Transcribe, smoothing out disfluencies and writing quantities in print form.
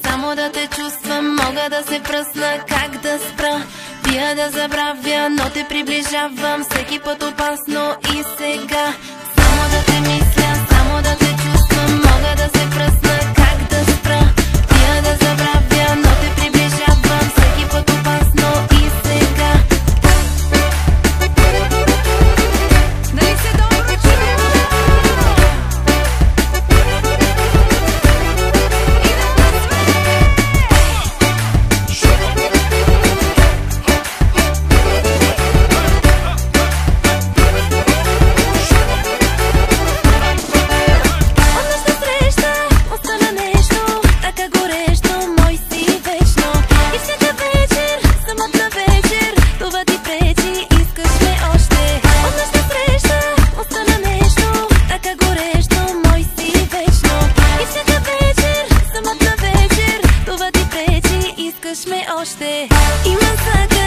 само да те чувствам, мога да се пръсна, как да спра. Пия да забравя, но те приближавам всеки път опасно и сега. Само да те мисля, само да те чувствам, мога да се пръсна, как да спра. Пия да забравя, но те приближавам всеки път опасно и сега. Дали се добро чуем? Още имам съка.